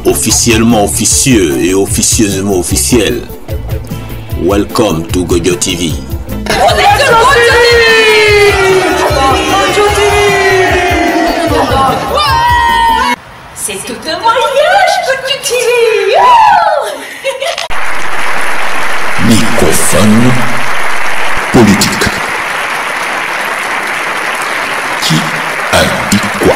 officiellement officieux et officieusement officiel. Welcome to Gojo TV. On est sur Gojo TV. Gojo TV. C'est tout un mariage, Gojo TV. Microphone politique. Qui a dit quoi?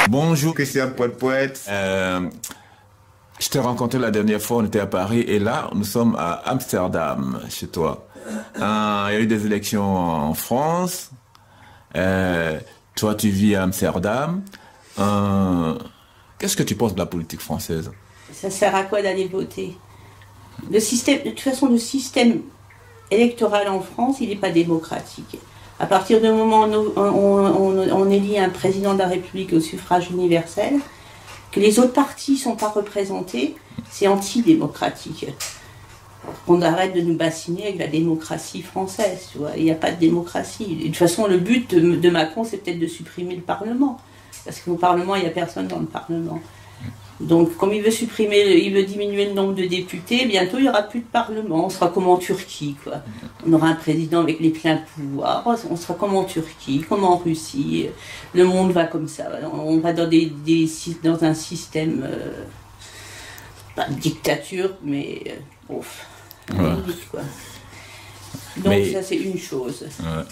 Bonjour Christian Poète. Je t'ai rencontré la dernière fois, on était à Paris et là, nous sommes à Amsterdam, chez toi. Il y a eu des élections en France. Toi, tu vis à Amsterdam. Qu'est-ce que tu penses de la politique française? Ça sert à quoi d'aller voter? Le système, de toute façon, le système électoral en France, il n'est pas démocratique. À partir du moment où on élit un président de la République au suffrage universel, que les autres partis ne sont pas représentés, c'est antidémocratique. On arrête de nous bassiner avec la démocratie française, tu vois. Il n'y a pas de démocratie. De toute façon, le but de Macron, c'est peut-être de supprimer le Parlement. Parce qu'au Parlement, il n'y a personne dans le Parlement. Donc, comme il veut diminuer le nombre de députés, bientôt il n'y aura plus de Parlement. On sera comme en Turquie, quoi. On aura un président avec les pleins pouvoirs. On sera comme en Turquie, comme en Russie. Le monde va comme ça. On va dans dans un système, pas de dictature, mais ouf, quoi. Donc ça, c'est une chose. Ouais.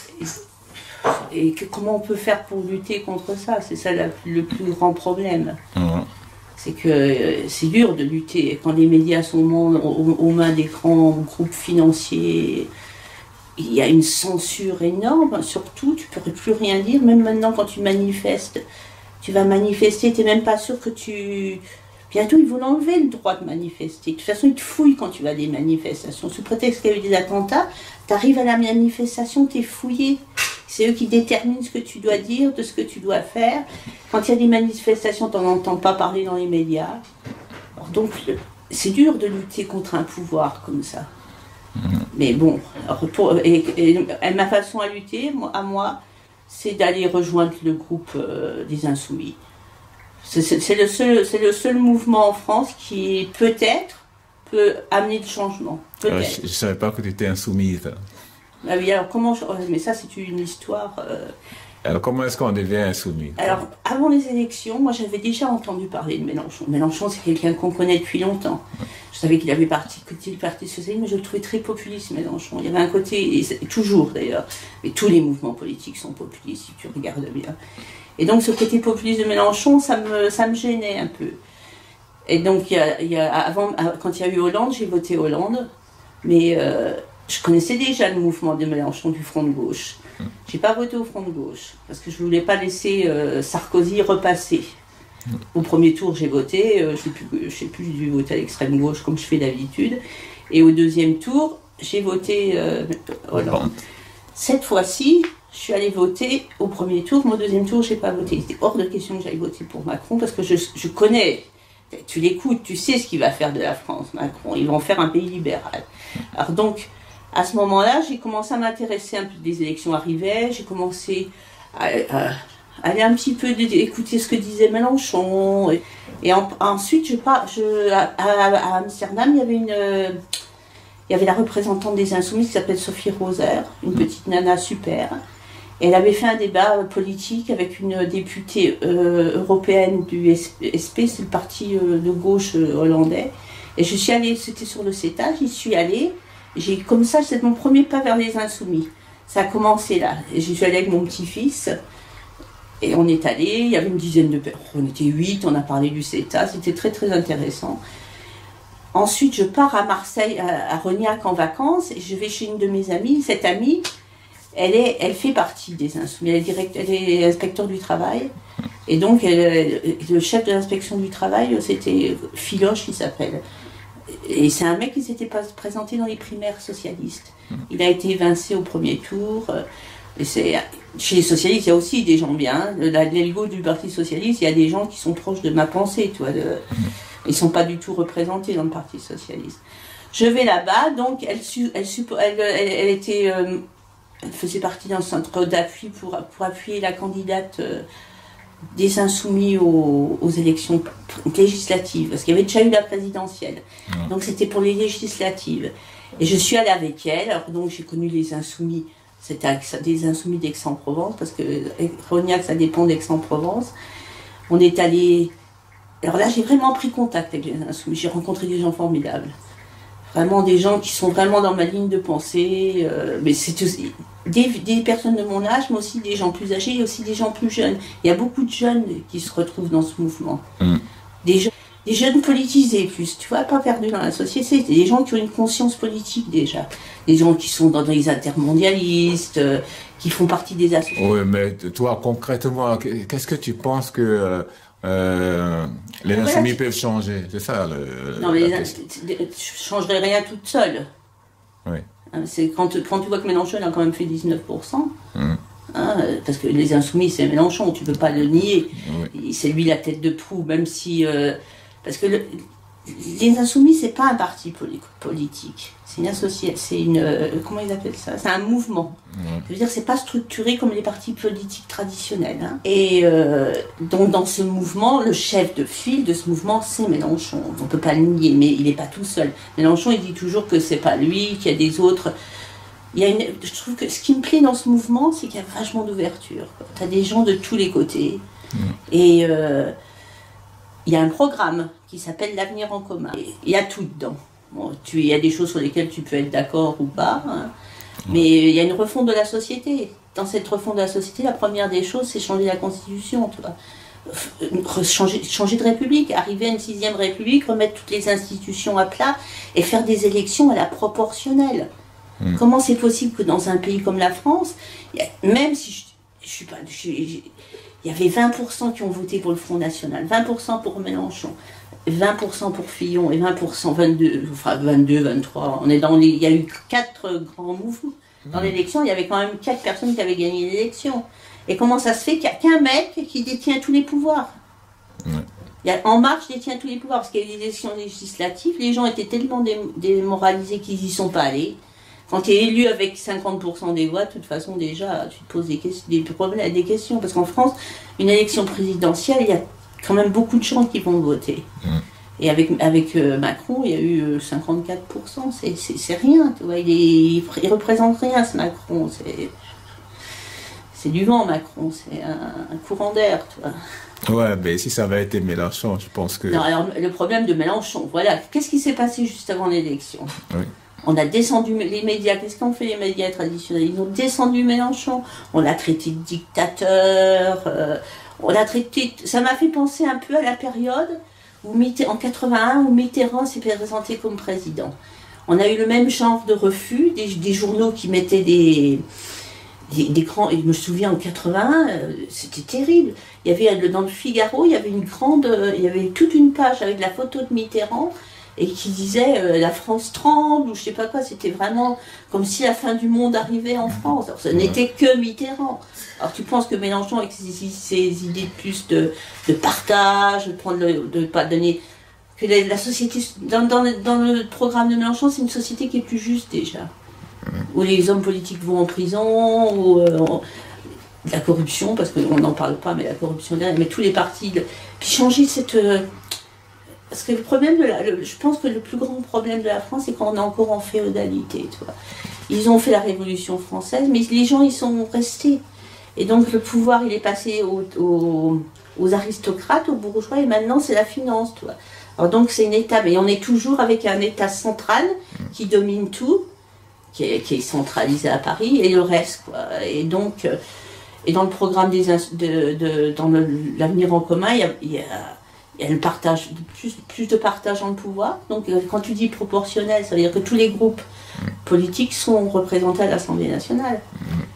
Et comment on peut faire pour lutter contre ça? C'est ça le plus grand problème. Ouais. C'est que c'est dur de lutter quand les médias sont aux mains des grands groupes financiers. Il y a une censure énorme, surtout tu ne pourrais plus rien dire, même maintenant quand tu manifestes, tu vas manifester, tu n'es même pas sûr que tu... Bientôt ils vont enlever le droit de manifester. De toute façon ils te fouillent quand tu vas à des manifestations. Sous prétexte qu'il y a eu des attentats, tu arrives à la manifestation, tu es fouillé. C'est eux qui déterminent ce que tu dois dire, de ce que tu dois faire. Quand il y a des manifestations, tu n'en entends pas parler dans les médias. Alors donc, c'est dur de lutter contre un pouvoir comme ça. Mais bon, ma façon à lutter, à moi, c'est d'aller rejoindre le groupe des Insoumis. C'est le seul mouvement en France qui, peut-être, peut amener du changement. Je ne savais pas que tu étais insoumise. Ah oui, alors comment... Mais ça, c'est une histoire... Alors, comment est-ce qu'on devient insoumis? Alors, avant les élections, moi, j'avais déjà entendu parler de Mélenchon. Mélenchon, c'est quelqu'un qu'on connaît depuis longtemps. Je savais qu'il avait quitté le Parti Socialiste, mais je le trouvais très populiste, Mélenchon. Il y avait un côté... toujours, d'ailleurs. Mais tous les mouvements politiques sont populistes, si tu regardes bien. Et donc, ce côté populiste de Mélenchon, ça me gênait un peu. Et donc, quand il y a eu Hollande, j'ai voté Hollande. Mais... je connaissais déjà le mouvement de Mélenchon du Front de gauche. J'ai pas voté au Front de gauche, parce que je voulais pas laisser Sarkozy repasser. Au premier tour, j'ai voté, je sais plus, j'ai dû voter à l'extrême gauche, comme je fais d'habitude. Et au deuxième tour, j'ai voté Hollande. Cette fois-ci, je suis allée voter au premier tour, mais au deuxième tour, j'ai pas voté. C'était hors de question que j'aille voter pour Macron, parce que je connais... Tu l'écoutes, tu sais ce qu'il va faire de la France, Macron. Ils vont faire un pays libéral. Alors donc... À ce moment-là, j'ai commencé à m'intéresser un peu des élections arrivaient, j'ai commencé à aller un petit peu écouter ce que disait Mélenchon. Et ensuite, à Amsterdam, il y avait la représentante des Insoumis qui s'appelle Sophie Roser, une petite nana super. Et elle avait fait un débat politique avec une députée européenne du SP, c'est le parti de gauche hollandais. Et je suis allée, c'était sur le CETA, j'y suis allée. Comme ça, c'est mon premier pas vers les Insoumis. Ça a commencé là. Je suis allée avec mon petit-fils. Et on est allé, il y avait une dizaine de personnes. On était 8, on a parlé du CETA. C'était très très intéressant. Ensuite, je pars à Marseille, à Rognac en vacances. Et je vais chez une de mes amies. Cette amie, elle fait partie des Insoumis. Elle est inspecteur du travail. Et donc, le chef de l'inspection du travail, c'était Filoche, il s'appelle. Et c'est un mec qui s'était pas présenté dans les primaires socialistes. Il a été évincé au premier tour. Et chez les socialistes, il y a aussi des gens bien. L'algo du Parti Socialiste, il y a des gens qui sont proches de ma pensée. Tu vois, ils ne sont pas du tout représentés dans le Parti Socialiste. Je vais là-bas, donc elle faisait partie d'un centre d'appui pour appuyer la candidate des insoumis aux élections législatives, parce qu'il y avait déjà eu la présidentielle. Donc c'était pour les législatives. Et je suis allée avec elle, alors donc j'ai connu les insoumis, c'était des insoumis d'Aix-en-Provence, parce que Rognac, ça dépend d'Aix-en-Provence. On est allé... Alors là, j'ai vraiment pris contact avec les insoumis, j'ai rencontré des gens formidables. Vraiment des gens qui sont vraiment dans ma ligne de pensée, mais c'est aussi des personnes de mon âge, mais aussi des gens plus âgés et aussi des gens plus jeunes. Il y a beaucoup de jeunes qui se retrouvent dans ce mouvement. Des jeunes politisés plus, tu vois, pas perdus dans la société. Des gens qui ont une conscience politique déjà. Des gens qui sont dans les intermondialistes, qui font partie des associations. Oui, mais toi, concrètement, qu'est-ce que tu penses que les insoumis peuvent changer? C'est ça non, mais je ne changerai rien toute seule. Oui. C'est quand tu vois que Mélenchon a quand même fait 19%, parce que les insoumis, c'est Mélenchon, tu ne peux pas le nier. Oui. C'est lui la tête de proue, même si... parce que les insoumis, c'est pas un parti politique. C'est une association, c'est une... comment ils appellent ça? C'est un mouvement. Je veux dire, c'est pas structuré comme les partis politiques traditionnels. Hein. Et donc, dans ce mouvement, le chef de file de ce mouvement, c'est Mélenchon. On peut pas le nier, mais il n'est pas tout seul. Mélenchon, il dit toujours que c'est pas lui, qu'il y a des autres... Je trouve que ce qui me plaît dans ce mouvement, c'est qu'il y a vachement d'ouverture. Tu as des gens de tous les côtés. Et... il y a un programme qui s'appelle l'Avenir en commun. Il y a tout dedans. Bon, il y a des choses sur lesquelles tu peux être d'accord ou pas, hein. Mais il y a une refonte de la société. Dans cette refonte de la société, la première des choses, c'est changer la Constitution. Tu vois. Changer de république, arriver à une 6e république, remettre toutes les institutions à plat et faire des élections à la proportionnelle. Comment c'est possible que dans un pays comme la France, même si il y avait 20% qui ont voté pour le Front National, 20% pour Mélenchon, 20% pour Fillon et 20%, 22, 23. Il y a eu 4 grands mouvements. Dans l'élection, il y avait quand même 4 personnes qui avaient gagné l'élection. Et comment ça se fait qu'il n'y a qu'un mec qui détient tous les pouvoirs? En Marche détient tous les pouvoirs, parce qu'il y a eu des élections législatives, les gens étaient tellement démoralisés qu'ils n'y sont pas allés. Quand tu es élu avec 50% des voix, de toute façon, déjà, tu te poses des questions. Parce qu'en France, une élection présidentielle, il y a quand même beaucoup de gens qui vont voter. Et avec Macron, il y a eu 54%. C'est rien, tu vois. Il représente rien, ce Macron. C'est du vent, Macron. C'est un courant d'air, tu vois. Ouais, mais si ça avait été Mélenchon, je pense que... Non, alors, le problème de Mélenchon, voilà. Qu'est-ce qui s'est passé juste avant l'élection? On a descendu les médias. Qu'est-ce qu'ont fait les médias traditionnels? Ils ont descendu Mélenchon. On l'a traité de dictateur. On l'a traité... Ça m'a fait penser un peu à la période où en 81 où Mitterrand s'est présenté comme président. On a eu le même genre de refus, des journaux qui mettaient des grands... Et je me souviens en 81, c'était terrible. Il y avait dans le Figaro, il y avait toute une page avec la photo de Mitterrand. Et qui disait la France tremble, ou je sais pas quoi, c'était vraiment comme si la fin du monde arrivait en France. Alors, ce n'était que Mitterrand. Alors tu penses que Mélenchon, avec ses idées plus de partage, de pas donner... Que la société, dans le programme de Mélenchon, c'est une société qui est plus juste déjà. Où les hommes politiques vont en prison, où la corruption, parce qu'on n'en parle pas, mais la corruption, mais tous les partis... Puis changer cette... Parce que le problème je pense que le plus grand problème de la France, c'est qu'on est encore en féodalité, tu vois. Ils ont fait la Révolution française, mais les gens, ils sont restés. Et donc le pouvoir, il est passé aux aristocrates, aux bourgeois, et maintenant c'est la finance, tu vois. Alors donc c'est une étape, et on est toujours avec un État central qui domine tout, qui est centralisé à Paris, et le reste, quoi. Et donc, et dans le programme dans l'Avenir en commun, il y a le partage, plus de partage dans le pouvoir. Donc quand tu dis proportionnel, ça veut dire que tous les groupes politiques sont représentés à l'Assemblée nationale.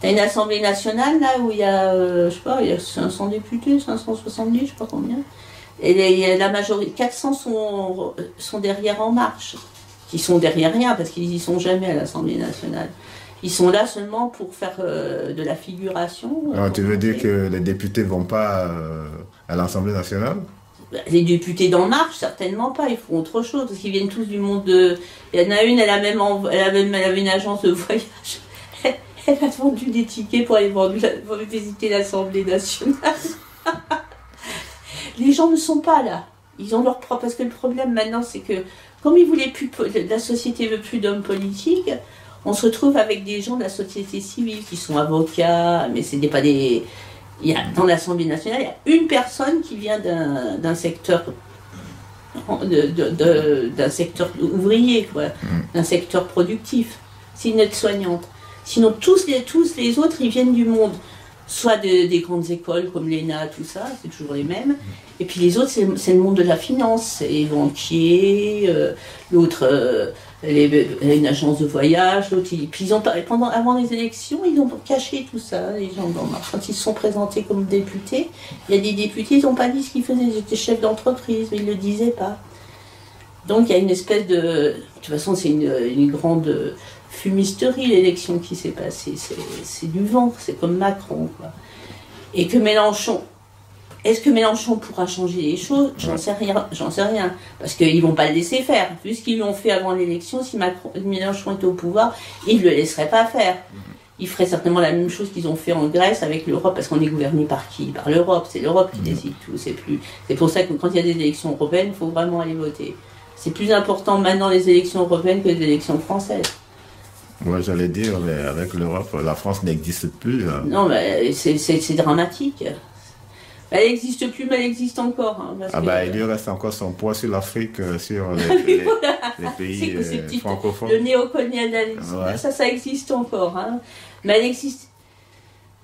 Tu as une Assemblée nationale là où il y a, je sais pas, il y a 500 députés, 570, je sais pas combien. Et la majorité, 400 sont derrière En Marche, qui sont derrière rien parce qu'ils y sont jamais à l'Assemblée nationale. Ils sont là seulement pour faire de la figuration. Alors tu veux dire que les députés vont pas à l'Assemblée nationale? Les députés d'En Marche, certainement pas, ils font autre chose, parce qu'ils viennent tous du monde de... Il y en a une, elle avait une agence de voyage, elle a vendu des tickets pour aller visiter l'Assemblée nationale. les gens ne sont pas là. Ils ont leur propre... Parce que le problème maintenant, c'est que, comme ils voulaient plus... La société veut plus d'hommes politiques, on se retrouve avec des gens de la société civile qui sont avocats, mais ce n'est pas des... Dans l'Assemblée nationale, il y a une personne qui vient d'un secteur... d'un secteur ouvrier, quoi, d'un secteur productif. C'est une aide-soignante. Sinon, tous les autres, ils viennent du monde, soit des grandes écoles comme l'ENA, tout ça, c'est toujours les mêmes. Et puis les autres, c'est le monde de la finance, les banquiers, l'autre, une agence de voyage, l'autre. Puis avant les élections, ils ont caché tout ça, les gens. Quand ils se sont présentés comme députés, il y a des députés, ils n'ont pas dit ce qu'ils faisaient, ils étaient chefs d'entreprise, mais ils ne le disaient pas. Donc il y a une espèce de... De toute façon, c'est une grande fumisterie, l'élection qui s'est passée. C'est du vent, c'est comme Macron, quoi. Et que Mélenchon... Est-ce que Mélenchon pourra changer les choses? J'en sais rien. Parce qu'ils ne vont pas le laisser faire. Vu ce qu'ils lui ont fait avant l'élection, si Mélenchon était au pouvoir, ils ne le laisseraient pas faire. Ils feraient certainement la même chose qu'ils ont fait en Grèce avec l'Europe, parce qu'on est gouverné par qui? Par l'Europe. C'est l'Europe qui décide tout. C'est pour ça que quand il y a des élections européennes, il faut vraiment aller voter. C'est plus important maintenant les élections européennes que les élections françaises. Moi, j'allais dire, mais avec l'Europe, la France n'existe plus. Non, mais c'est dramatique. Elle n'existe plus, mais elle existe encore. Il lui reste encore son poids sur l'Afrique, sur les pays francophones. Le néocolonialisme, ouais. Ça existe encore. Hein. Mais elle existe.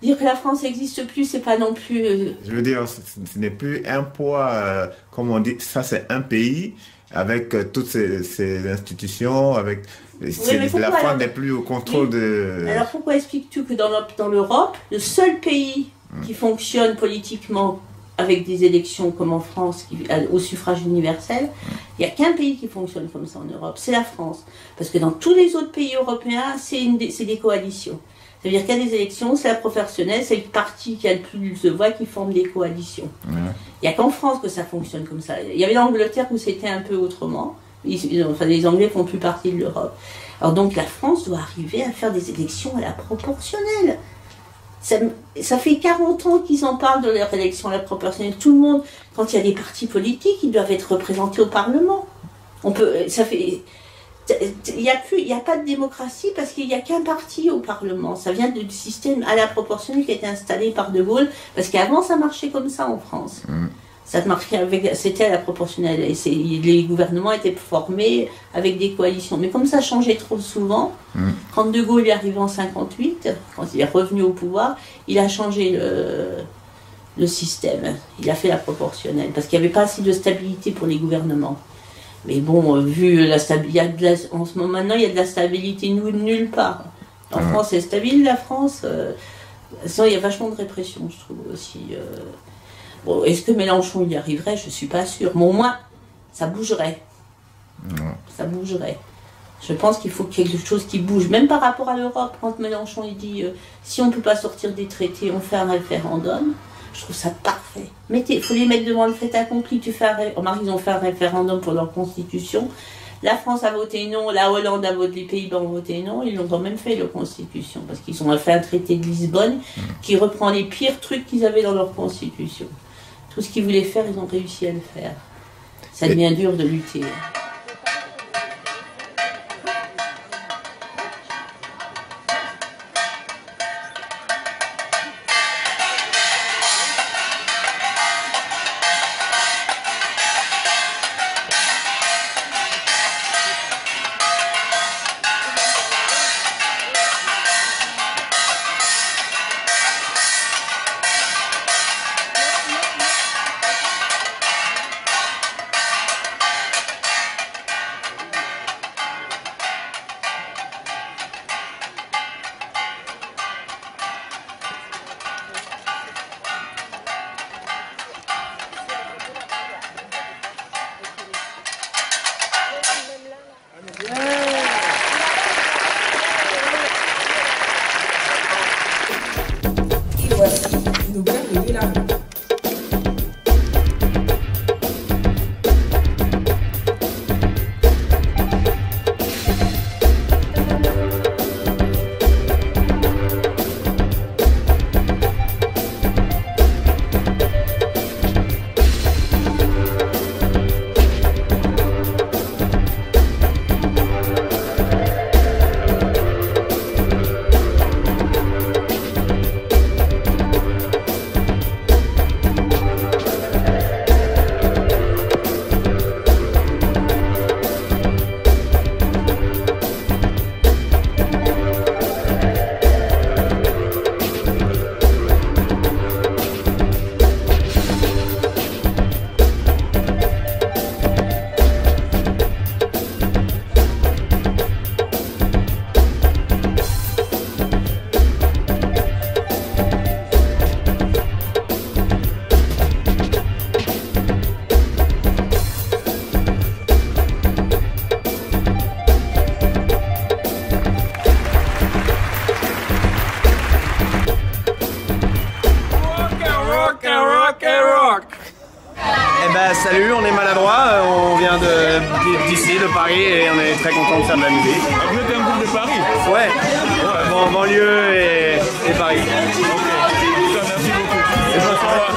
Dire que la France n'existe plus, c'est pas non plus... Je veux dire, ce n'est plus un poids, comme on dit, ça c'est un pays, avec toutes ces institutions, avec... la France n'est plus au contrôle de... Alors pourquoi expliques-tu que dans l'Europe, le seul pays qui fonctionne politiquement avec des élections comme en France, au suffrage universel, il n'y a qu'un pays qui fonctionne comme ça en Europe, c'est la France. Parce que dans tous les autres pays européens, c'est des coalitions. C'est-à-dire qu'il y a des élections, c'est la proportionnelle, c'est le parti qui a le plus de voix qui forme des coalitions. Il n'y a qu'en France que ça fonctionne comme ça. Il y avait l'Angleterre où c'était un peu autrement. Les Anglais ne font plus partie de l'Europe. Alors donc la France doit arriver à faire des élections à la proportionnelle. Ça fait 40 ans qu'ils en parlent de leur élection à la proportionnelle. Tout le monde, quand il y a des partis politiques, ils doivent être représentés au Parlement. Il n'y a pas de démocratie parce qu'il n'y a qu'un parti au Parlement. Ça vient du système à la proportionnelle qui a été installé par De Gaulle, parce qu'avant ça marchait comme ça en France. C'était à la proportionnelle. Et les gouvernements étaient formés avec des coalitions. Mais comme ça changeait trop souvent, quand De Gaulle est arrivé en 1958, quand il est revenu au pouvoir, il a changé le système. Il a fait la proportionnelle, parce qu'il n'y avait pas assez de stabilité pour les gouvernements. Mais bon, vu la stabilité, en ce moment maintenant, il y a de la stabilité nulle part. En France, c'est stable, la France. Sinon, il y a vachement de répression, je trouve aussi. Bon, est-ce que Mélenchon y arriverait? Je ne suis pas sûre. Mais au moins, ça bougerait. Ça bougerait. Je pense qu'il faut quelque chose qui bouge. Même par rapport à l'Europe, quand Mélenchon il dit si on ne peut pas sortir des traités, on fait un référendum. Je trouve ça parfait. Il faut les mettre devant le fait accompli. Ils ont fait un référendum pour leur constitution. La France a voté non, la Hollande a voté, les Pays-Bas ont voté non. Ils ont quand même fait leur constitution. Parce qu'ils ont fait un traité de Lisbonne qui reprend les pires trucs qu'ils avaient dans leur constitution. Tout ce qu'ils voulaient faire, ils ont réussi à le faire. Ça devient dur de lutter. salut, on est maladroit, on vient d'ici, de Paris, et on est très content de faire de la musique. Vous êtes un groupe de Paris? Ouais, bon, banlieue et Paris. Ok, merci beaucoup. Et bonsoir.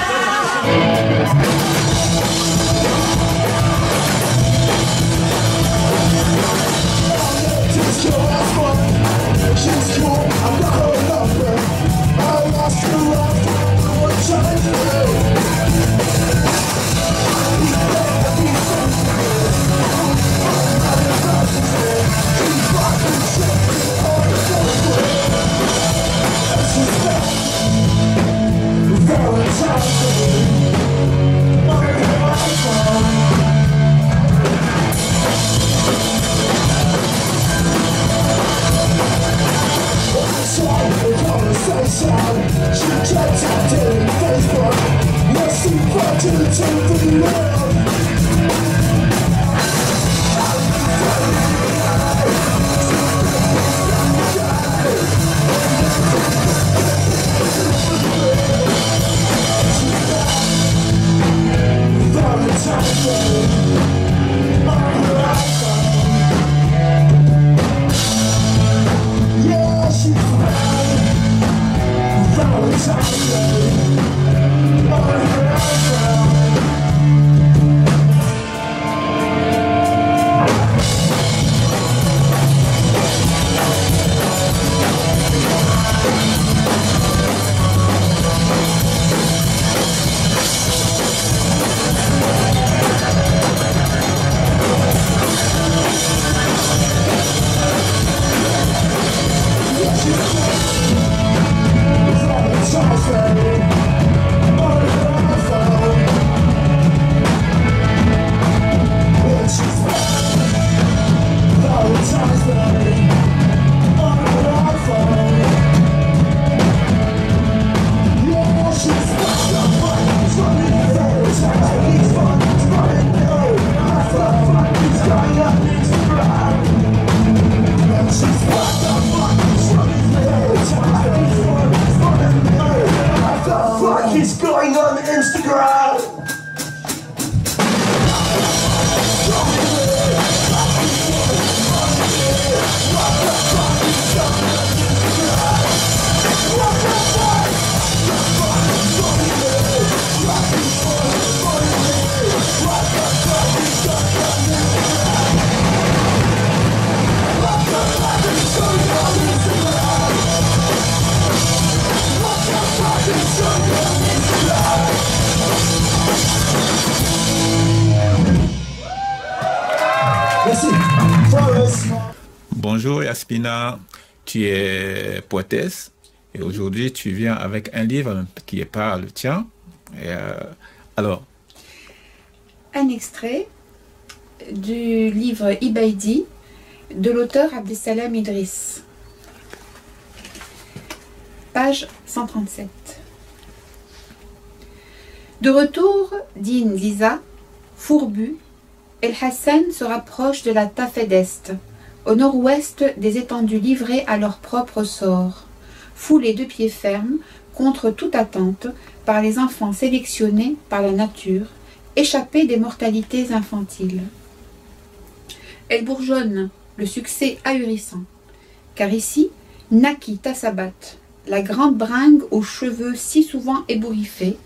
It's going on Instagram. Bonjour Yaspina, tu es poétesse et aujourd'hui tu viens avec un livre qui est pas le tien. Alors, un extrait du livre Ibaidi de l'auteur Abdesalam Idriss. Page 137. De retour d'In Lisa, fourbu, El Hassan se rapproche de la Tafed Est, au nord-ouest des étendues livrées à leur propre sort, foulées de pied ferme contre toute attente par les enfants sélectionnés par la nature, échappés des mortalités infantiles. Elle bourgeonne, le succès ahurissant, car ici naquit Tassabat, la grande bringue aux cheveux si souvent ébouriffés,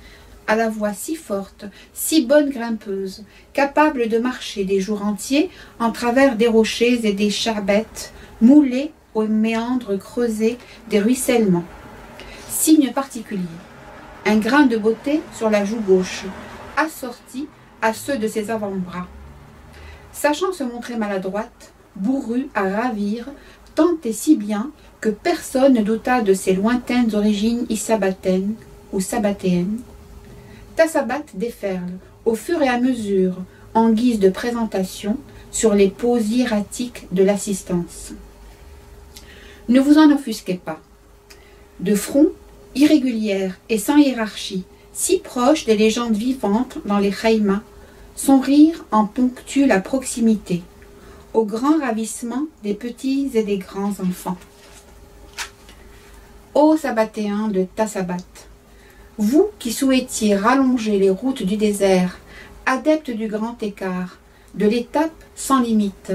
à la voix si forte, si bonne grimpeuse, capable de marcher des jours entiers en travers des rochers et des charbettes, moulés aux méandres creusés des ruissellements. Signe particulier, un grain de beauté sur la joue gauche, assorti à ceux de ses avant-bras. Sachant se montrer maladroite, bourrue à ravir, tant et si bien que personne ne douta de ses lointaines origines issabatéennes ou sabbatéennes. Tassabat déferle, au fur et à mesure, en guise de présentation, sur les poses hiératiques de l'assistance. Ne vous en offusquez pas. De front, irrégulière et sans hiérarchie, si proche des légendes vivantes dans les khaïmas, son rire en ponctue la proximité, au grand ravissement des petits et des grands enfants. Ô sabbatéens de Tassabat, vous qui souhaitiez rallonger les routes du désert, adepte du grand écart, de l'étape sans limite,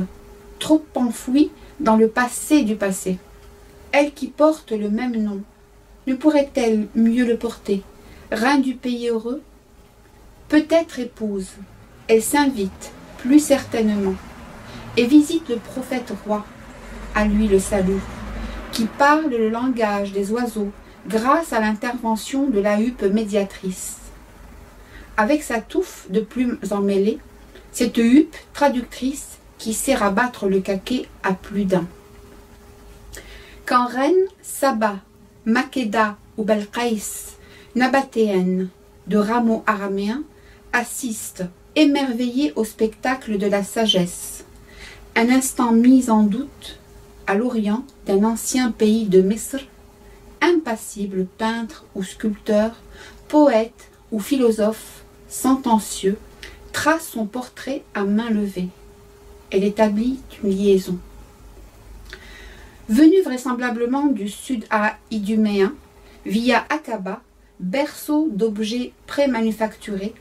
trop enfouie dans le passé du passé. Elle qui porte le même nom, ne pourrait-elle mieux le porter? Rein du pays heureux? Peut-être épouse, elle s'invite, plus certainement, et visite le prophète roi, à lui le salut, qui parle le langage des oiseaux grâce à l'intervention de la huppe médiatrice. Avec sa touffe de plumes emmêlées, cette huppe traductrice qui sait rabattre le caquet à plus d'un. Quand reine, Saba, Makeda ou Belkaïs, nabatéenne de rameaux araméens, assistent émerveillés au spectacle de la sagesse, un instant mis en doute à l'orient d'un ancien pays de Misr, impassible peintre ou sculpteur, poète ou philosophe, sentencieux, trace son portrait à main levée. Elle établit une liaison. Venue vraisemblablement du sud iduméen, via Aqaba, berceau d'objets pré-manufacturés,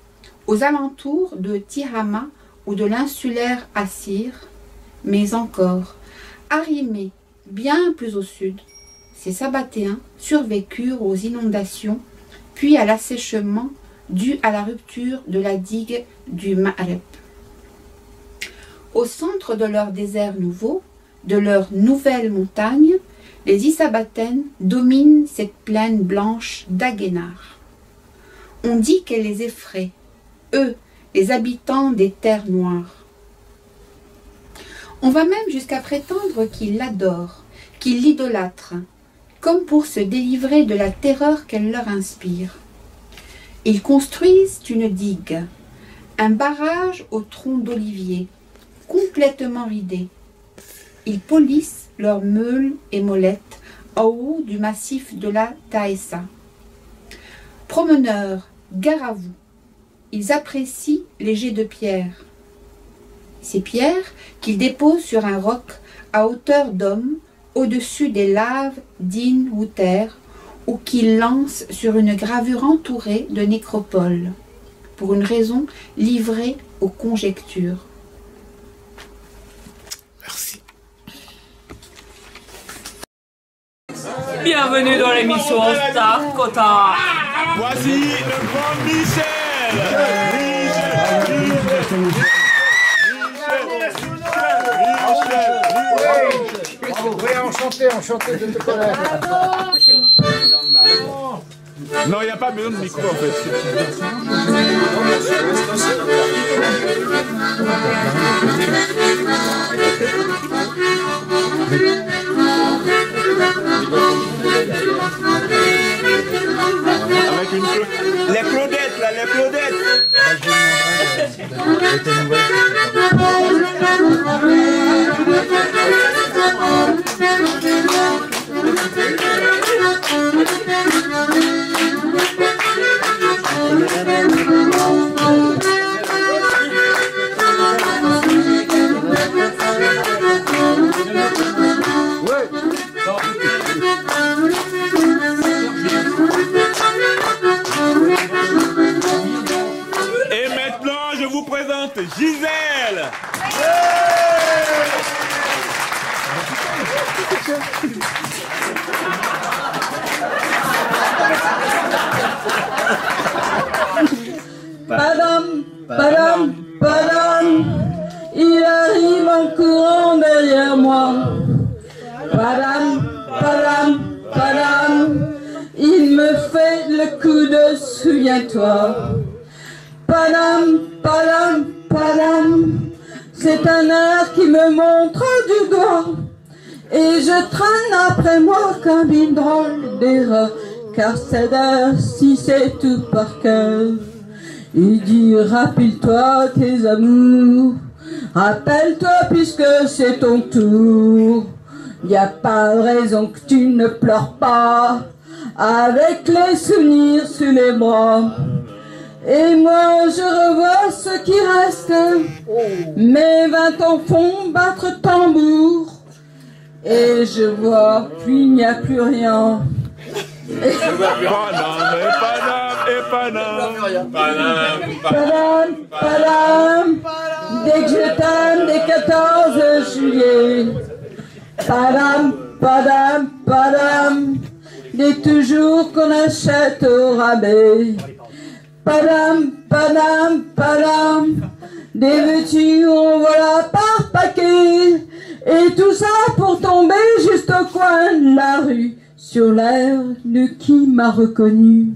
aux alentours de Tirama ou de l'insulaire Assir, mais encore, arrimés bien plus au sud, ces Sabbatéens survécurent aux inondations, puis à l'assèchement dû à la rupture de la digue du Ma'reb. Au centre de leur désert nouveau, de leur nouvelle montagne, les Isabatènes dominent cette plaine blanche d'Aguenar. On dit qu'elle les effraie, eux, les habitants des terres noires. On va même jusqu'à prétendre qu'ils l'adorent, qu'ils l'idolâtrent, comme pour se délivrer de la terreur qu'elle leur inspire. Ils construisent une digue, un barrage au tronc d'olivier, complètement ridé. Ils polissent leurs meules et molettes en haut du massif de la Taessa. Promeneurs, gare à vous, ils apprécient les jets de pierre. Ces pierres qu'ils déposent sur un roc à hauteur d'homme au-dessus des laves d'In-Wouter ou qu'ils lancent sur une gravure entourée de nécropoles, pour une raison livrée aux conjectures. Merci. Bienvenue dans l'émission Star Kota. Voici le grand Michel. Oui, enchanté de te connaître. Non, il n'y a pas besoin de micro en fait. Avec une... Les Claudettes là, les Claudettes. Et maintenant, je vous présente Gisèle. Padam, padam, padam, il arrive en courant derrière moi. Padam, padam, padam, il me fait le coup de souviens-toi. Padam, padam, padam, c'est un air qui me montre du doigt. Et je traîne après moi comme une drôle d'erreur, car cet air, si c'est tout par cœur. Il dit rappelle-toi tes amours, rappelle-toi puisque c'est ton tour. Y a pas de raison que tu ne pleures pas, avec les souvenirs sous les bras. Et moi je revois ce qui reste, mes 20 ans font battre tambour. Et je vois qu'il n'y a plus rien. Paname, et padam, dès que je t'aime, dès 14 juillet. Padam, padam, padam, dès toujours qu'on achète au rabais. Padam, padam, padam, des voitures on voilà par paquet. Et tout ça pour tomber juste au coin de la rue, sur l'air de qui m'a reconnu.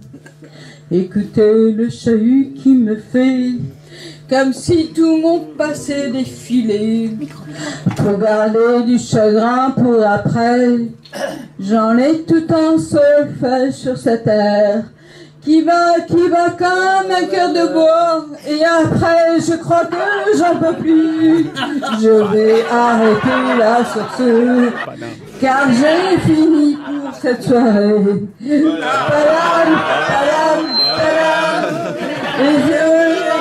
Écoutez le chahut qui me fait comme si tout mon passé défilait. Pour garder du chagrin pour après, j'en ai tout un solfège sur cette terre qui va comme un cœur de bois. Et après je crois que j'en peux plus, je vais arrêter là sur ce, car j'ai fini pour cette soirée. Padam, padam, padam, et je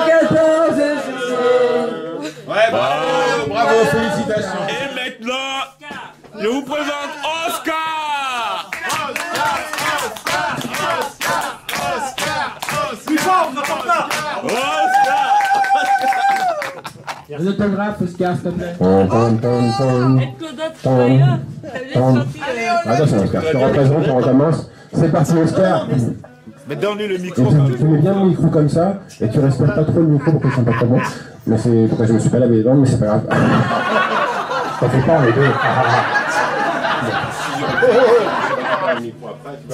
14 juillet. Ouais, bravo, bravo, félicitations. Et maintenant, je vous présente Oscar. Les autographes, Oscar, s'il te plaît. Attention, Oscar, je te représente, on recommence. C'est parti, Oscar. Mais donne-lui le micro. Tu mets bien le micro comme ça, et tu respectes pas trop le micro pour que ça sente pas trop bon. Mais c'est pourquoi je me suis pas lavé les dents, mais c'est pas grave. T'en fais pas, les deux.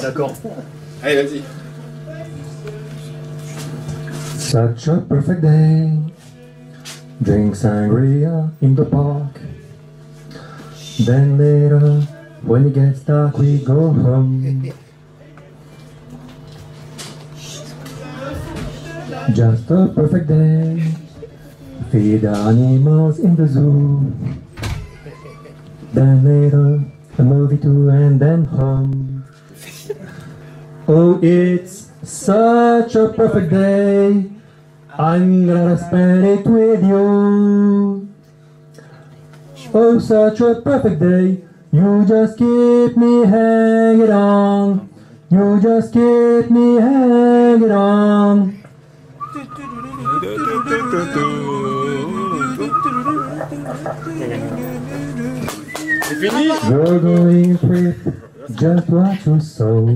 D'accord. Allez, vas-y. Such a perfect day. Drink sangria in the park. Then later, when it gets dark, we go home. Just a perfect day. Feed the animals in the zoo. Then later, a movie too, and then home. Oh, it's such a perfect day. I'm gonna spend it with you. Oh, such a perfect day. You just keep me hanging on. You just keep me hanging on. C'est fini? You're going trip, just what you saw.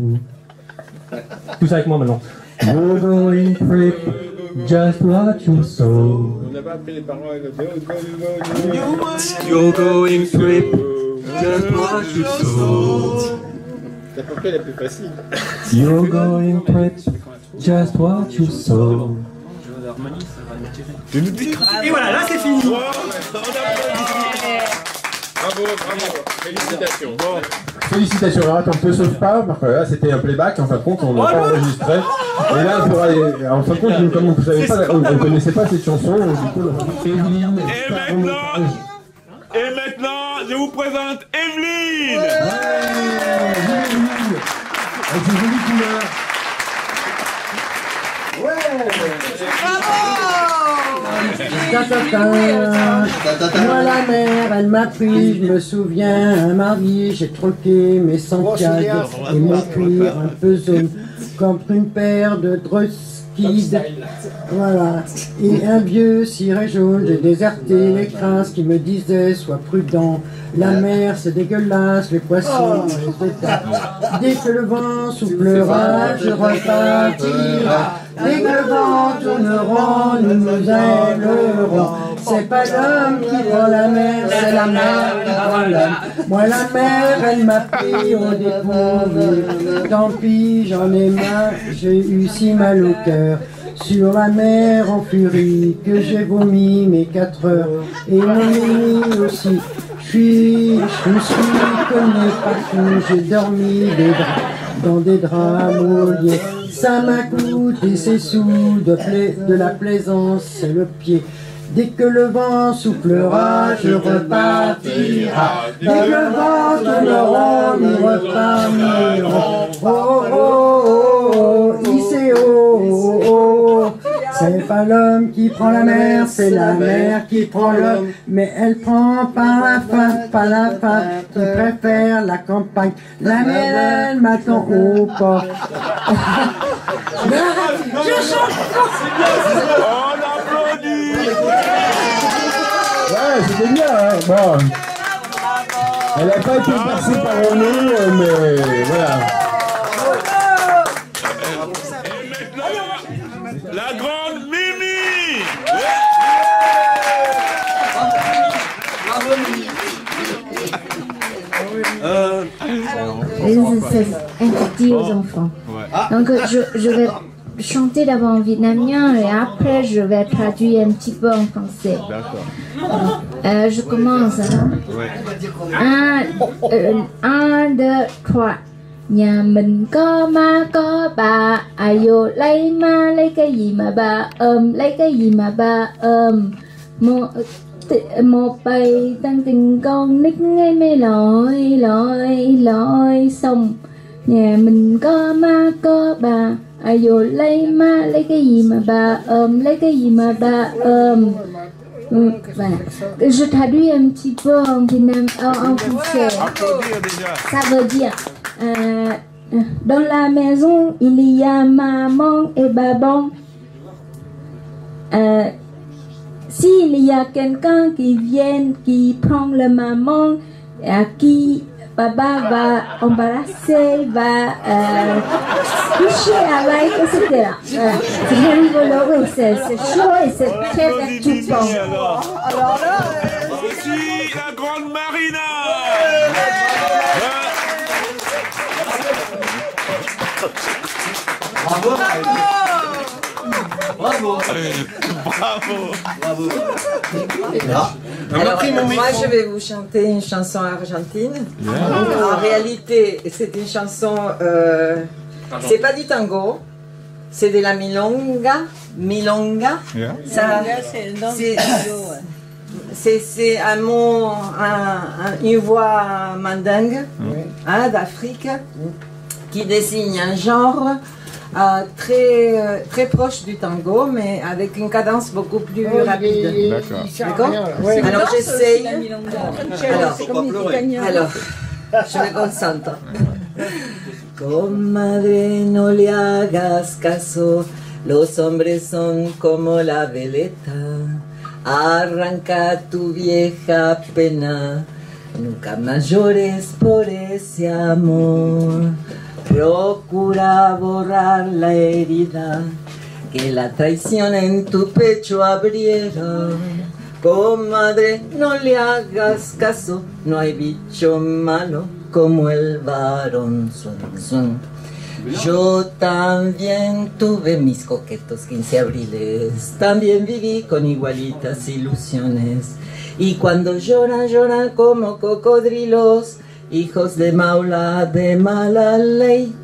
Tout ça avec moi maintenant. You're going trip, just what you saw. On n'a pas appris les paroles. You're going trip, just what you saw. T'as pas fait la plus facile. You're going trip, just what you saw. Et voilà, là c'est fini. Bravo, bravo. Félicitations. Bon. Félicitations, alors attends, ne te sauve pas, parce que là c'était un playback, en fin de compte on n'a pas enregistré. Et là, pour aller, en fin de compte, comme on ne connaissait pas cette chanson, du coup, Evelyne. Et maintenant, je vous présente Evelyne. Evelyne. Avec une jolie couleur. Moi la mère, elle m'a pris, je me souviens, un mardi, j'ai troqué mes Santiago et mon cuir un peu zone contre une paire de Druskid. Voilà, et un vieux ciré jaune, j'ai déserté les crasses qui me disaient sois prudent. La mer c'est dégueulasse, les poissons, les états. Dès que le vent soufflera, je repartira. Dès que le vent tournera, nous nous aimerons. C'est pas l'homme qui prend la mer, c'est la mer qui prend l'homme. Moi la mer, elle m'a pris au dépourvu. Tant pis, j'en ai marre, j'ai eu si mal au cœur. Sur la mer en furie, que j'ai vomi mes 4 heures. Et mon nuit aussi. Je me suis cogné partout, j'ai dormi dans des draps mouillés. Ça m'a coûté ses sous de la plaisance, c'est le pied. Dès que le vent soufflera, je repartira. Dès que le vent tournera, nous repartirons. Oh oh oh oh, ICO, oh oh. C'est pas l'homme qui prend la mer, c'est la mer qui prend l'homme. Mais elle prend pas la femme qui préfère la campagne. La mer, elle m'attend au port. On applaudit. Ouais, c'était bien, hein. Bon. Elle n'a pas été passée par le nez, mais voilà. La grande Mimi. C'est interdit aux enfants. Donc je vais chanter d'abord en vietnamien et après je vais traduire un petit peu en français. D'accord. Je commence. Ouais. 1, 2, 3. Nhà mình có má có bà, ai vô lấy má lấy cái gì mà bà ôm, lấy cái gì mà bà ôm. Một bầy tăng tình con nít ngay mê lội xong. Nhà mình có má có bà, ai vô lấy má lấy cái gì mà bà ôm, lấy cái gì mà bà ôm. Voilà. Je traduis un petit peu en français. Ça veut dire dans la maison il y a maman et papa. S'il y a quelqu'un qui vient, qui prend la maman, à qui papa va embrasser, va coucher avec, etc. C'est très rigolo, oui, c'est chaud et c'est très perturbant. Alors là, voici la grande Marina. Bravo. Bravo. Bravo. Alors, moi je vais vous chanter une chanson argentine. Donc, en réalité, c'est une chanson, c'est pas du tango, c'est de la milonga. Ça, c'est un mot, une voix mandingue d'Afrique qui désigne un genre très proche du tango, mais avec une cadence beaucoup plus rapide. D'accord. Alors j'essaye. Alors, je me concentre. Comadre, no le hagas caso, los hombres son como la veleta. Arranca tu vieja pena, nunca más llores por ese amor. Procura borrar la herida que la traición en tu pecho abriera. Comadre, no le hagas caso, no hay bicho malo como el varón. Yo también tuve mis coquetos 15 abriles, también viví con igualitas ilusiones. Y cuando lloran, lloran como cocodrilos, hijos de Maula de mala ley.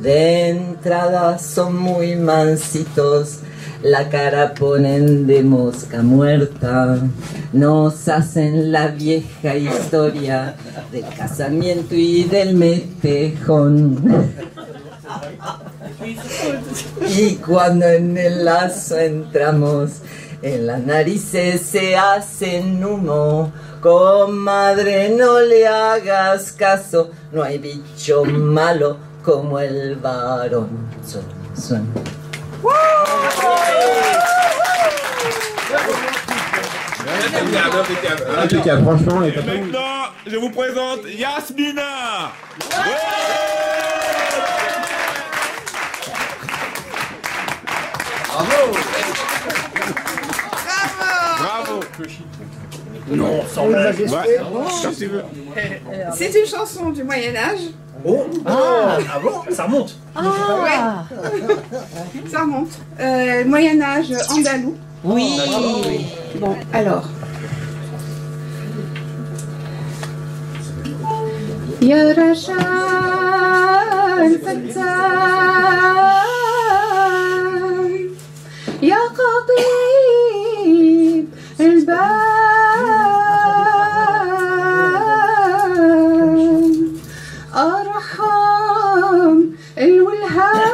De entrada son muy mansitos, la cara ponen de mosca muerta. Nos hacen la vieja historia del casamiento y del metejón. Y cuando en el lazo entramos, en las narices se hacen humo. Comadre, no le hagas caso, no hay bicho malo como el varón. Franchement, maintenant, je vous présente Yasmina. Bravo. Non, sans blague. C'est une chanson du Moyen-Âge. Oh. Ah bon? Ça remonte. Ouais. Ça remonte. Moyen-Âge andalou. Oui. Bon, alors. يا رشا الفتان يا خطيب البان أرحم الولهان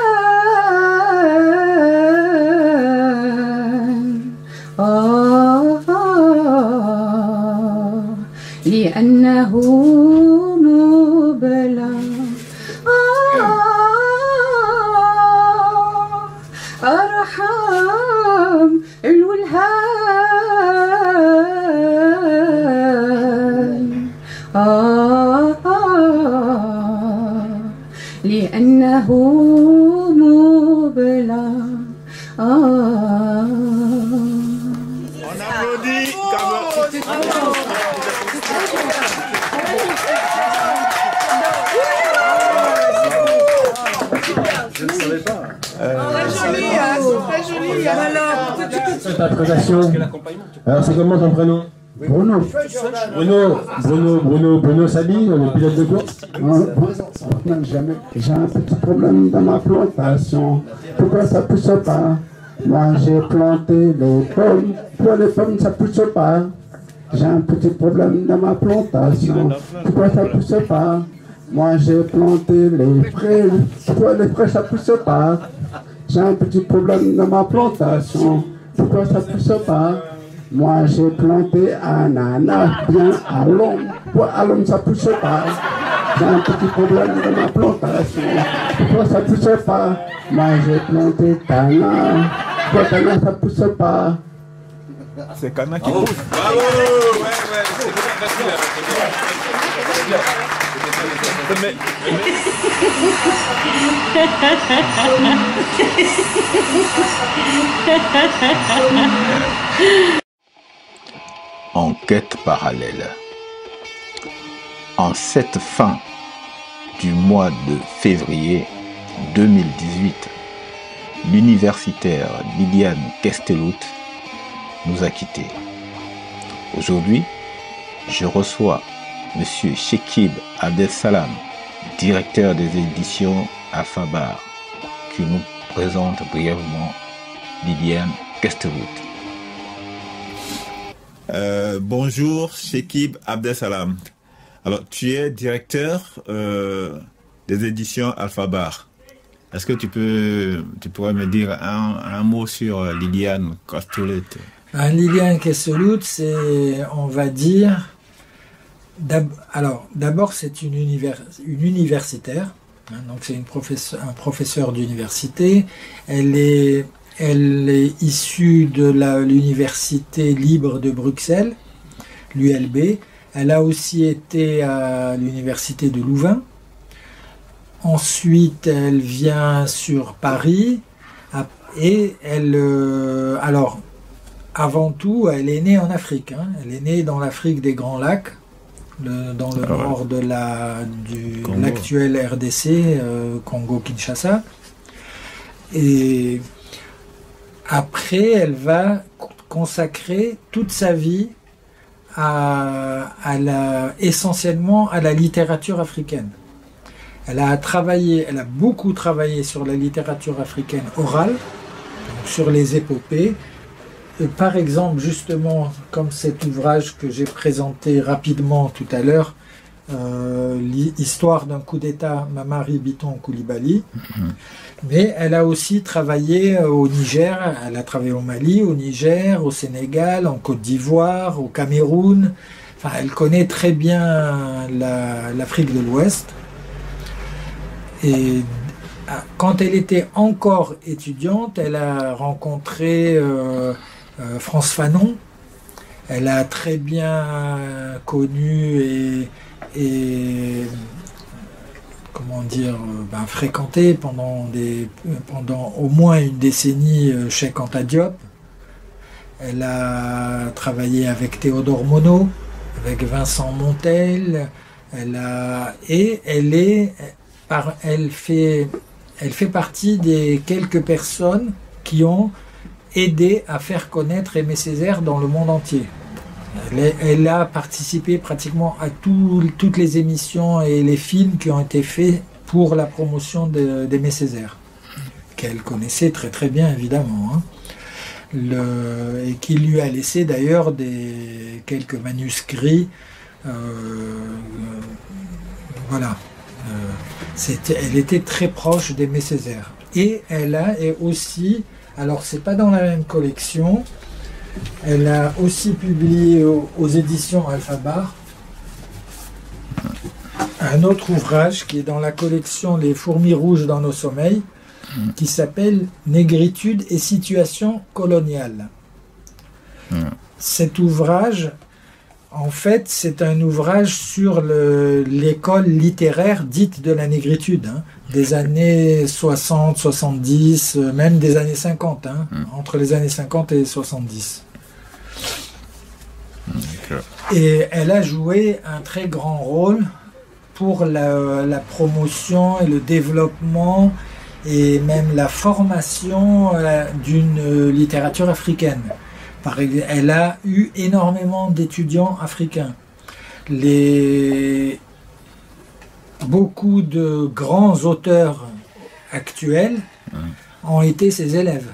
لأنه مبلغ الولهان لأنه مبلى On applaudit Je ne savais pas. Très joli, Cette interprétation. Alors, c'est comment ton prénom? Bruno. Bruno Sabi, le pilote de course. Non, jamais. J'ai un petit problème dans ma plantation. Pourquoi ça pousse pas? Moi j'ai planté les pommes. Pourquoi les pommes ça pousse pas? J'ai un petit problème dans ma plantation. Pourquoi ça pousse pas? Moi j'ai planté les fraises. Pourquoi les fraises ça pousse pas? J'ai un petit problème dans ma plantation. Pourquoi ça pousse pas? Moi j'ai planté un ananas bien à l'ombre. Pourquoi à l'ombre ça pousse pas? J'ai un petit problème dans ma plantation. Pourquoi ça pousse pas? Moi j'ai planté Cana. Pourquoi Cana ça pousse pas? C'est Cana qui pousse. Bravo. Enquête parallèle. En cette fin du mois de février 2018, l'universitaire Liliane Kestelout nous a quittés. Aujourd'hui, je reçois M. Chekib Abdel-Salam, directeur des éditions Alphabar, qui nous présente brièvement Liliane Kestelout. Bonjour, Chekib Abdel-Salam. Alors, tu es directeur des éditions Alphabar. Est-ce que tu pourrais me dire un mot sur Liliane Kestelout? Liliane Kestelout, c'est, on va dire, d'abord c'est une universitaire, hein, donc c'est un professeur d'université. Elle est issue de l'université libre de Bruxelles, l'ULB. Elle a aussi été à l'université de Louvain. Ensuite, elle vient sur Paris et elle, alors, avant tout, elle est née en Afrique. Hein. Elle est née dans l'Afrique des Grands Lacs, dans le nord de l'actuel RDC, Congo-Kinshasa. Et après, elle va consacrer toute sa vie essentiellement à la littérature africaine. Elle a beaucoup travaillé sur la littérature africaine orale, donc sur les épopées. Par exemple, justement, comme cet ouvrage que j'ai présenté rapidement tout à l'heure, l'histoire d'un coup d'État, Mamari Biton Koulibaly. Mais elle a aussi travaillé au Niger, elle a travaillé au Mali, au Niger, au Sénégal, en Côte d'Ivoire, au Cameroun. Enfin, elle connaît très bien l'Afrique de l'Ouest. Et quand elle était encore étudiante, elle a rencontré France Fanon. Elle a très bien connu et comment dire, fréquenté pendant au moins une décennie Cheikh Anta Diop. Elle a travaillé avec Théodore Monod, avec Vincent Montel. Elle fait partie des quelques personnes qui ont aidé à faire connaître Aimé Césaire dans le monde entier. Elle a participé pratiquement à toutes les émissions et les films qui ont été faits pour la promotion d'Aimé Césaire, qu'elle connaissait très très bien évidemment, hein. Et qui lui a laissé d'ailleurs quelques manuscrits. Voilà. Elle était très proche d'Aimé Césaire. Et elle a aussi, alors c'est pas dans la même collection, elle a aussi publié aux éditions Alphabar un autre ouvrage qui est dans la collection Les fourmis rouges dans nos sommeils, qui s'appelle Négritude et situation coloniale. Cet ouvrage, en fait, c'est un ouvrage sur l'école littéraire dite de la négritude, hein, des années 60, 70, même des années 50, hein, entre les années 50 et 70. Et elle a joué un très grand rôle pour la promotion et le développement et même la formation d'une littérature africaine. Elle a eu énormément d'étudiants africains. Beaucoup de grands auteurs actuels ont été ses élèves.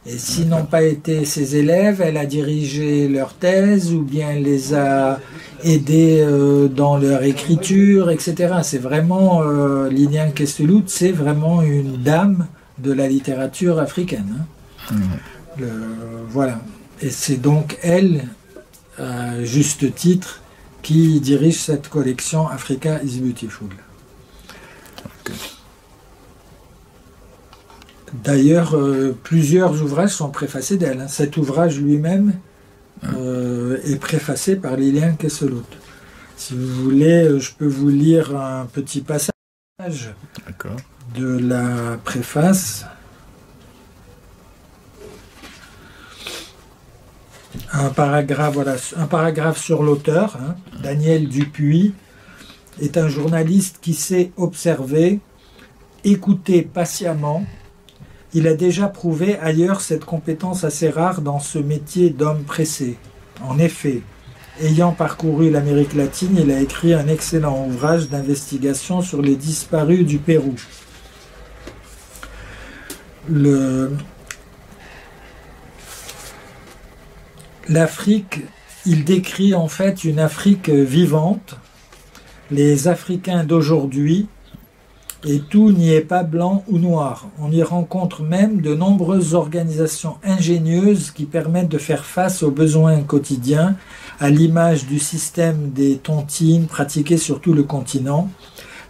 Et s'ils n'ont pas été ses élèves, elle a dirigé leur thèse ou bien les a aidés dans leur écriture, etc. C'est vraiment, Lilian Kesteloot, c'est vraiment une dame de la littérature africaine. Hein. Voilà. Et c'est donc elle, à juste titre, qui dirige cette collection Africa is Beautiful. D'ailleurs, plusieurs ouvrages sont préfacés d'elle. Hein. Cet ouvrage lui-même est préfacé par Lilian Kesteloot. Si vous voulez, je peux vous lire un petit passage de la préface. Un paragraphe, voilà, un paragraphe sur l'auteur. Hein. Daniel Dupuis est un journaliste qui sait observer, écouter patiemment. Il a déjà prouvé ailleurs cette compétence assez rare dans ce métier d'homme pressé. En effet, ayant parcouru l'Amérique latine, il a écrit un excellent ouvrage d'investigation sur les disparus du Pérou. L'Afrique, il décrit en fait une Afrique vivante, les Africains d'aujourd'hui, et tout n'y est pas blanc ou noir. On y rencontre même de nombreuses organisations ingénieuses qui permettent de faire face aux besoins quotidiens, à l'image du système des tontines pratiqué sur tout le continent.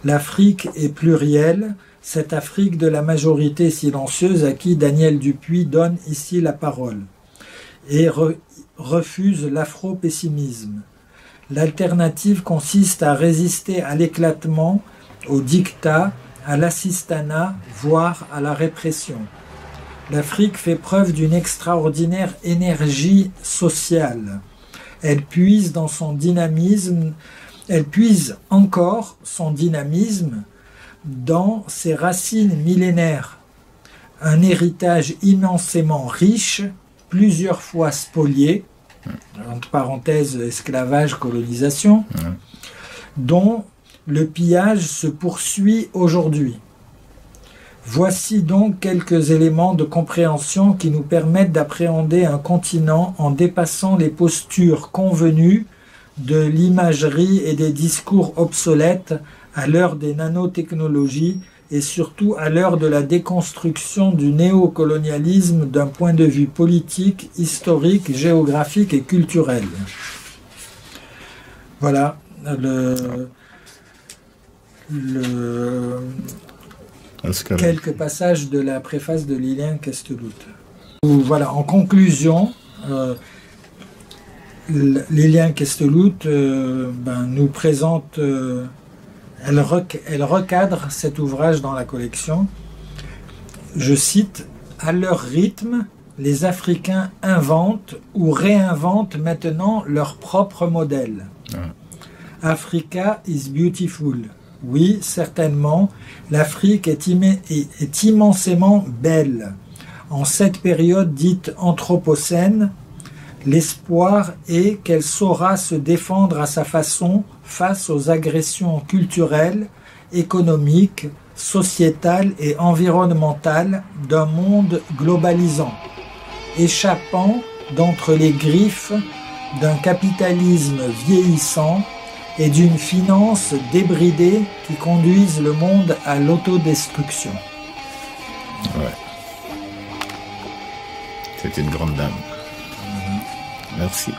L'Afrique est plurielle, cette Afrique de la majorité silencieuse à qui Daniel Dupuis donne ici la parole, et refuse l'afro-pessimisme. L'alternative consiste à résister à l'éclatement, au dictat, à l'assistanat, voire à la répression. L'Afrique fait preuve d'une extraordinaire énergie sociale. Elle puise dans son dynamisme, elle puise encore son dynamisme dans ses racines millénaires. Un héritage immensément riche, plusieurs fois spolié, entre parenthèses esclavage, colonisation, dont le pillage se poursuit aujourd'hui. Voici donc quelques éléments de compréhension qui nous permettent d'appréhender un continent en dépassant les postures convenues de l'imagerie et des discours obsolètes à l'heure des nanotechnologies et surtout à l'heure de la déconstruction du néocolonialisme d'un point de vue politique, historique, géographique et culturel. Voilà quelques passages de la préface de Lilian Kesteloot. Voilà, en conclusion, Lilian Kesteloot nous présente, elle recadre cet ouvrage dans la collection. Je cite, « À leur rythme, les Africains inventent ou réinventent maintenant leur propre modèle. Africa is beautiful. Oui, certainement, l'Afrique est immensément belle. En cette période dite anthropocène, l'espoir est qu'elle saura se défendre à sa façon face aux agressions culturelles, économiques, sociétales et environnementales d'un monde globalisant, échappant d'entre les griffes d'un capitalisme vieillissant et d'une finance débridée qui conduisent le monde à l'autodestruction. » Ouais. C'est une grande dame. Merci.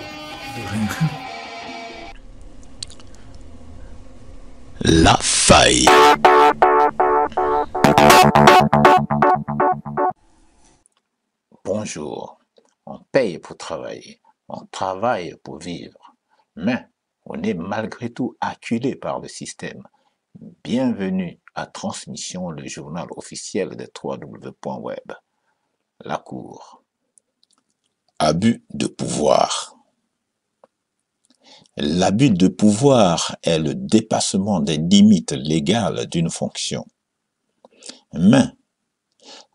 La faille. Bonjour. On perd paye pour travailler, on travaille pour vivre, mais on est malgré tout acculé par le système. Bienvenue à Transmission, le journal officiel de www.web. La Cour. Abus de pouvoir. L'abus de pouvoir est le dépassement des limites légales d'une fonction. Mais,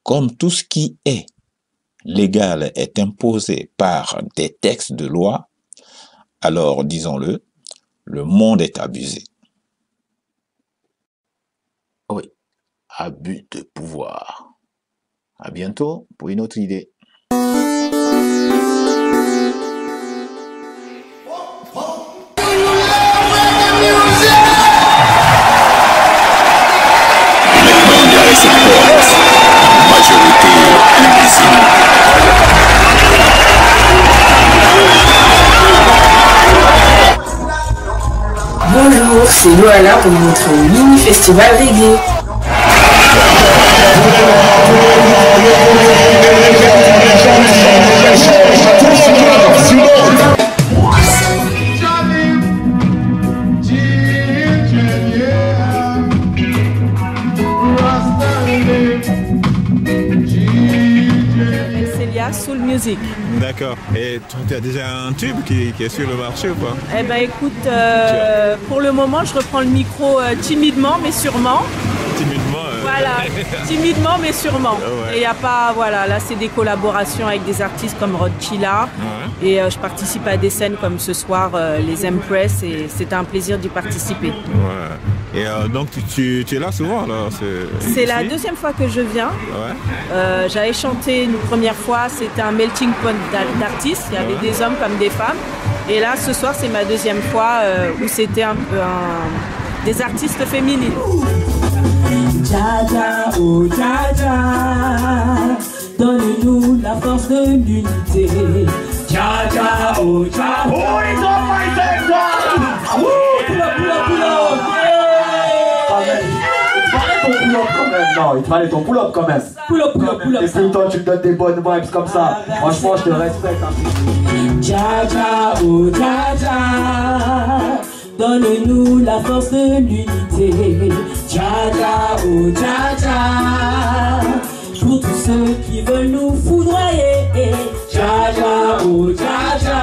comme tout ce qui est légal est imposé par des textes de loi, alors, disons-le, le monde est abusé. Oui, abus de pouvoir. À bientôt pour une autre idée. Bonjour, c'est Loala pour votre mini-festival reggae. Soul Music. D'accord. Et tu as déjà un tube qui est sur le marché ou pas? Eh ben écoute, pour le moment je reprends le micro timidement mais sûrement. Timidement Voilà, timidement mais sûrement. Ouais. Et il n'y a pas, voilà, là c'est des collaborations avec des artistes comme Rod Chilla. Ouais. Et je participe à des scènes comme ce soir, les Empress, et c'était un plaisir d'y participer. Ouais. Et donc tu es là souvent alors? C'est la deuxième fois que je viens. Ouais. J'avais chanté une première fois, c'était un melting pot d'artistes, il y avait des hommes comme des femmes. Et là ce soir c'est ma deuxième fois où c'était un peu des artistes féminines. Jaja, oh Jaja, donne-nous la force de l'unité. Jaja, oh Jaja. Oh, it's on my sector! Pull up, pull up, pull up! Non, il te fallait ton pull-up quand même. Pull-up, pull-up, pull-up. Et puis toi, tu me donnes des bonnes vibes comme ça. Franchement, je te respecte. Jaja, oh Jaja, donne-nous la force de l'unité. Jaja, oh Jaja, pour tous ceux qui veulent nous foudroyer. Jaja, oh Jaja,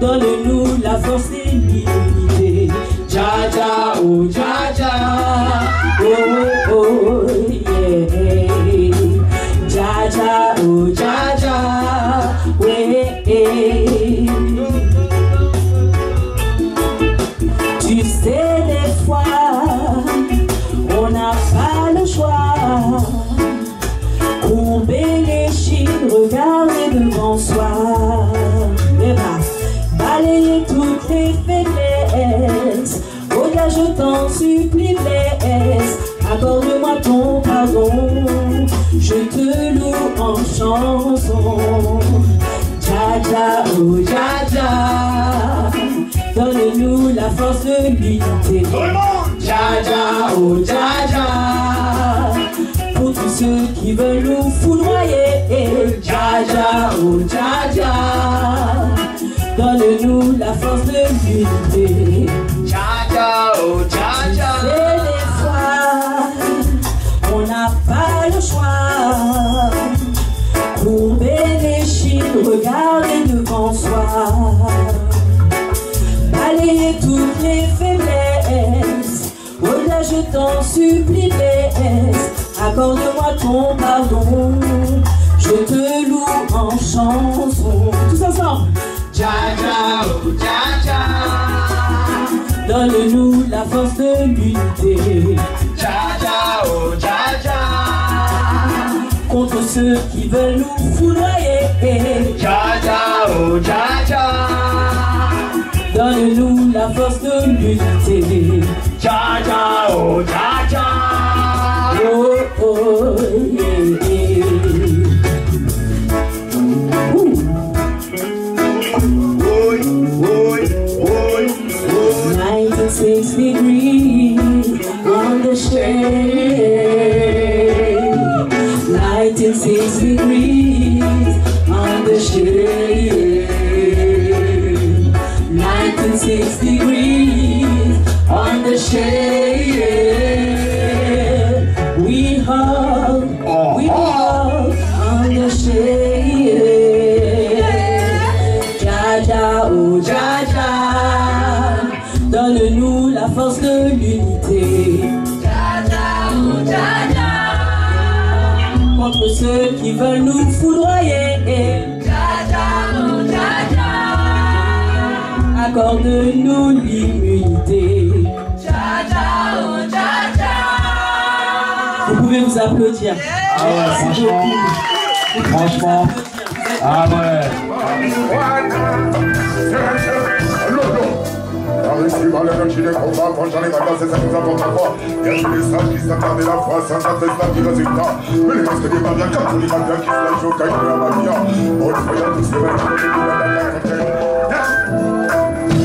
donne-nous la force de l'unité. Jaja, oh Jaja, oh oh yeah. Jaja, oh Jaja, ouais. Tu sais des fois, on n'a pas le choix. Courber les chines, regarder devant soi. Et balayer toutes les faiblesses. Au-delà, je t'en supplie, laisse. Accorde-moi ton pardon. Je te loue en chanson. Jaja, oh Jaja, donne-nous la force de l'unité. Jaja, oh Jaja, pour tous ceux qui veulent nous foudroyer. Jaja, oh Jaja, donne-nous la force de l'unité. Jaja, oh Jaja, c'est des fois, on n'a pas le choix. Courber les chines, regarder devant soi. Balayer toutes les faiblesses. Au-delà, je t'en supplie, laisse. Accorde-moi ton pardon. Je te loue en chanson. Tous ensemble. Jaja, oh Jaja, donne-nous la force de l'unité. Jaja, oh Jaja, contre ceux qui veulent nous foudroyer. Jaja, oh Jaja, donne-nous la force de l'unité. Jaja, oh Jaja, oh oh yeah. 96 degrees on the shade. 96 degrees on the ceux qui veulent nous foudroyer. Accorde-nous l'immunité. Vous pouvez vous applaudir. Ah ouais, franchement. Ah ouais. Suivant l'énergie des combats, quand j'arrive à danser, ça nous apporte la foi. Il y a tous les sages qui s'attardent la foi, sans attendre la vie résultat. Mais les masques des barrières, quand les barrières qui se la jouent, quand ils la mafia. On le voyant tous les mêmes, on les dit la cantaine.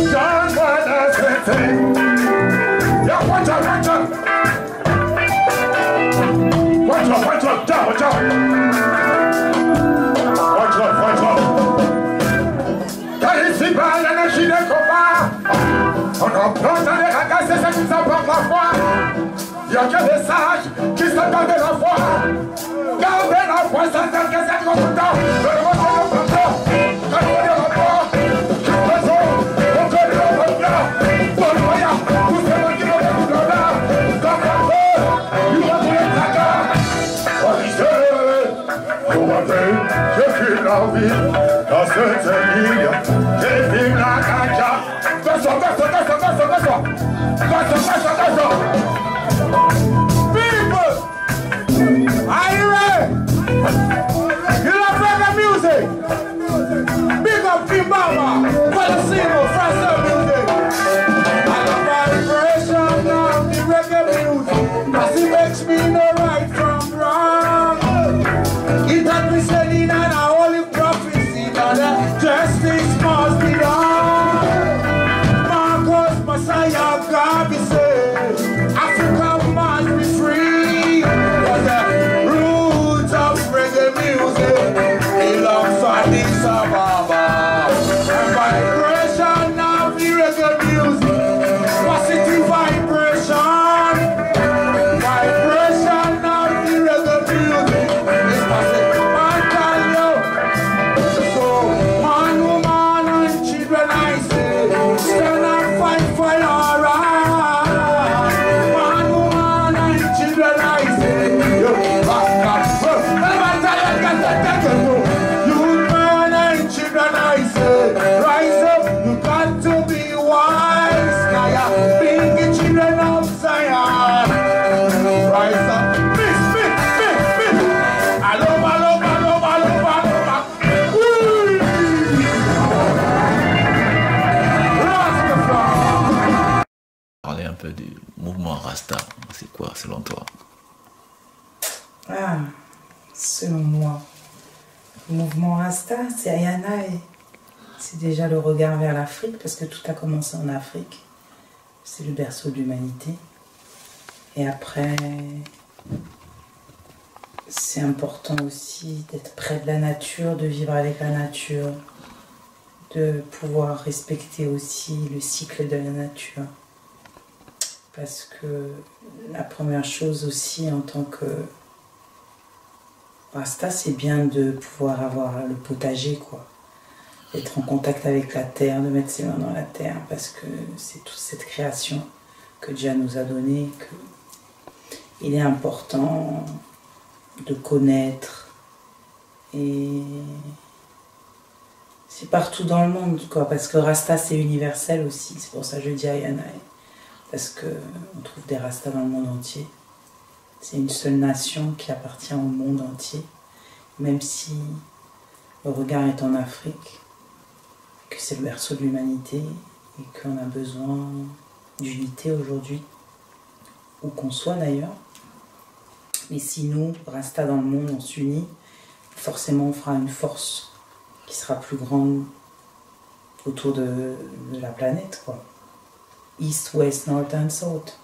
John, what does it say? Yeah, watch out, watch out. Watch out, watch out, down, watch out. Watch out, watch out. Quand ici, bas, l'énergie des combats. On emprunte les ragas, c'est ça qui s'apporte la foi. Il y a que des sages qui s'attendent la foi. Gardez la foi sans être que c'est trop temps. Le monde est le printemps. Quand on est rapport, qui présente, on connaît le printemps. Bon voyage, tous ces gens qui vont faire du blabla. Comme un peu, ils vont tous les tracas. On m'appelle, je filme la vie. Dans cette ligne, je filme la caca. People, are you ready? You love reggae music? Big up Kimamba, Palestino, Francia music. I love vibration of the reggae music, cause it makes me know right from wrong. It had been said in an holy prophecy that justice must be done. Messiah, God be saved. Africa must be free. Cause the roots of reggae music belongs to Addis Ababa. And vibration of the reggae music, positive vibration. Vibration of the reggae music is positive. Man, tell you. So, man, woman, and children, I say, stand up, fight for your right. Man, woman, and children, I say, you back up. Everybody tell you, get the youth man and children, I say, rise up, you got to be wise. Now you're being the children of Zion. Rise up, miss. Allo. Parler un peu du mouvement Rasta, c'est quoi selon toi? Ah, selon moi, le mouvement Rasta, c'est Ayana et c'est déjà le regard vers l'Afrique parce que tout a commencé en Afrique. C'est le berceau de l'humanité. Et après, c'est important aussi d'être près de la nature, de vivre avec la nature, de pouvoir respecter aussi le cycle de la nature. Parce que la première chose aussi en tant que Rasta, c'est bien de pouvoir avoir le potager, quoi. D'être en contact avec la terre, de mettre ses mains dans la terre, parce que c'est toute cette création que Dieu nous a donnée, qu'il est important de connaître. Et c'est partout dans le monde, quoi, parce que Rasta, c'est universel aussi. C'est pour ça que je dis Ayana. Parce qu'on trouve des Rastas dans le monde entier. C'est une seule nation qui appartient au monde entier, même si le regard est en Afrique, que c'est le berceau de l'humanité et qu'on a besoin d'unité aujourd'hui, où qu'on soit d'ailleurs. Mais si nous, Rastas dans le monde, on s'unit, forcément on fera une force qui sera plus grande autour de la planète, quoi. East, West, North and South.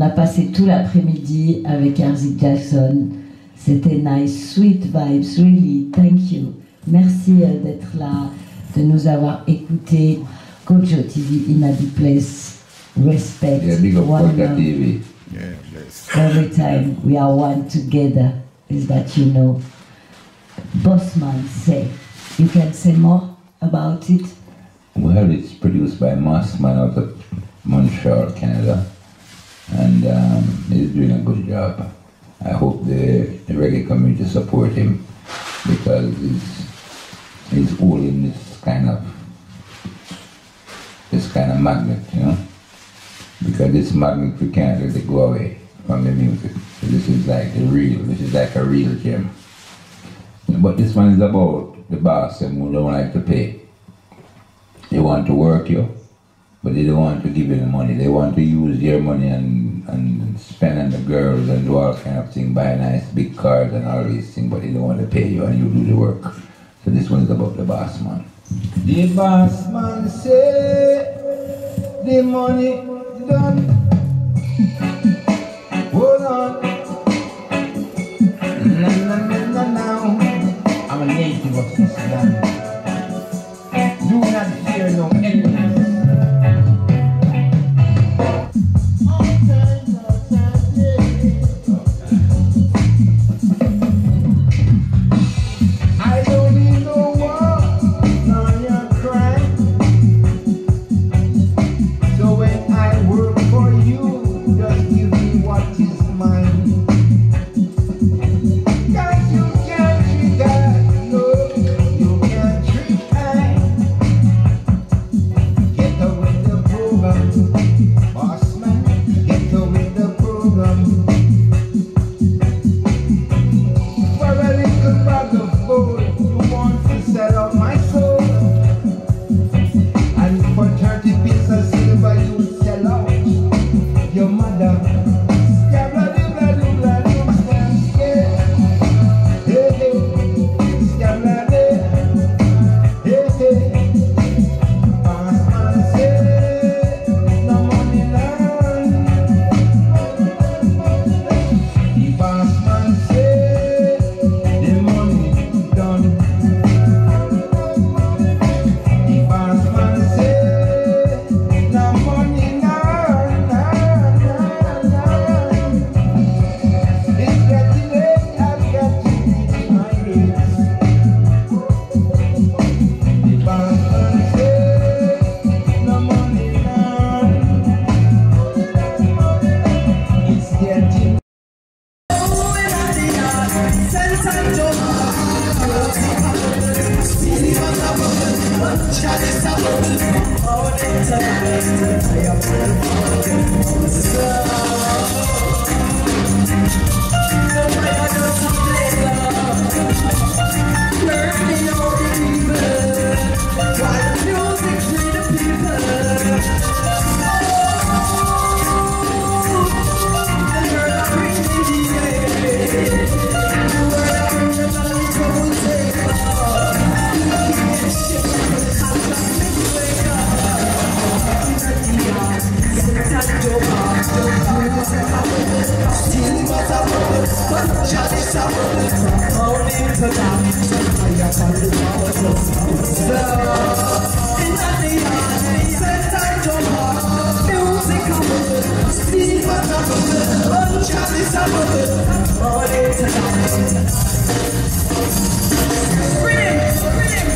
a passé tout l'après-midi avec Arzik Jackson. C'était nice, sweet vibes, really, thank you. Merci d'être là, de nous avoir écoutés. Kojo TV, Inadi Place, respect, one love. Every time we are one together, is that you know. Bossman say, you can say more about it? Well, it's produced by Mossman out of Montreal, Canada, and he's doing a good job. I hope the reggae community support him because he's holding this kind of magnet, you know. Because this magnet we can't let it go away from the music. So this is like a real gem. But this one is about the boss and who don't like to pay. They want to work you, but they don't want to give you the money. They want to use your money and spend on the girls and do all kind of things, buy nice big cars and all these things, but they don't want to pay you and you do the work. So this one is about the boss man. The boss man say the money done. Hold on. No. I'm a native of this land. Do not fear no enemies. I don't need no war, nor your crime. So when I work for you, just give me what is mine. Cause you can't treat that, no, you can't treat I. Get up with the program, boss man, get up with the program. For a little bag of gold, you want to sell out my soul. And for 30 pieces of silver, you sell out your mother. Yeah, bloody, bloody, bloody, yeah. Hey, hey, yeah, bloody, hey, hey. Boss man say, no money none. The boss man say, the money done. The boss man say, no money none. It's getting late, I've got to reach my gates. The boss man say, no money none. It's getting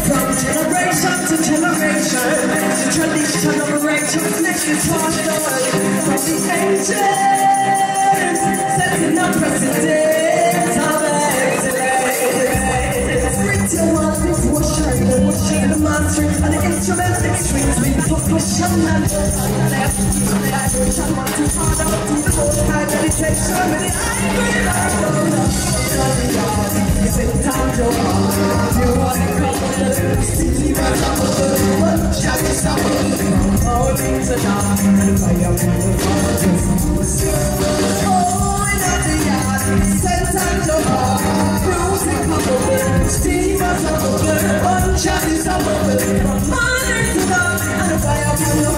From generation to generation, the tradition of righteousness is passed on. From the ancients, setting up precedents of excellence. Bring your one with worship, the worship, the mantra, and the instruments, the strings, with percussion and vibration. Want to hard out to the most high meditation, with the is it time to walk? You want to come with the city, but I'm shall we stop? All things are dark, and I am the oh, in the yard, set time to walk. Bruising couple, steam as a bubble, shall we stop? Morning to dark, and I am the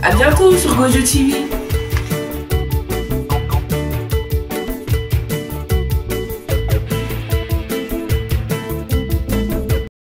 À bientôt sur Gojo TV.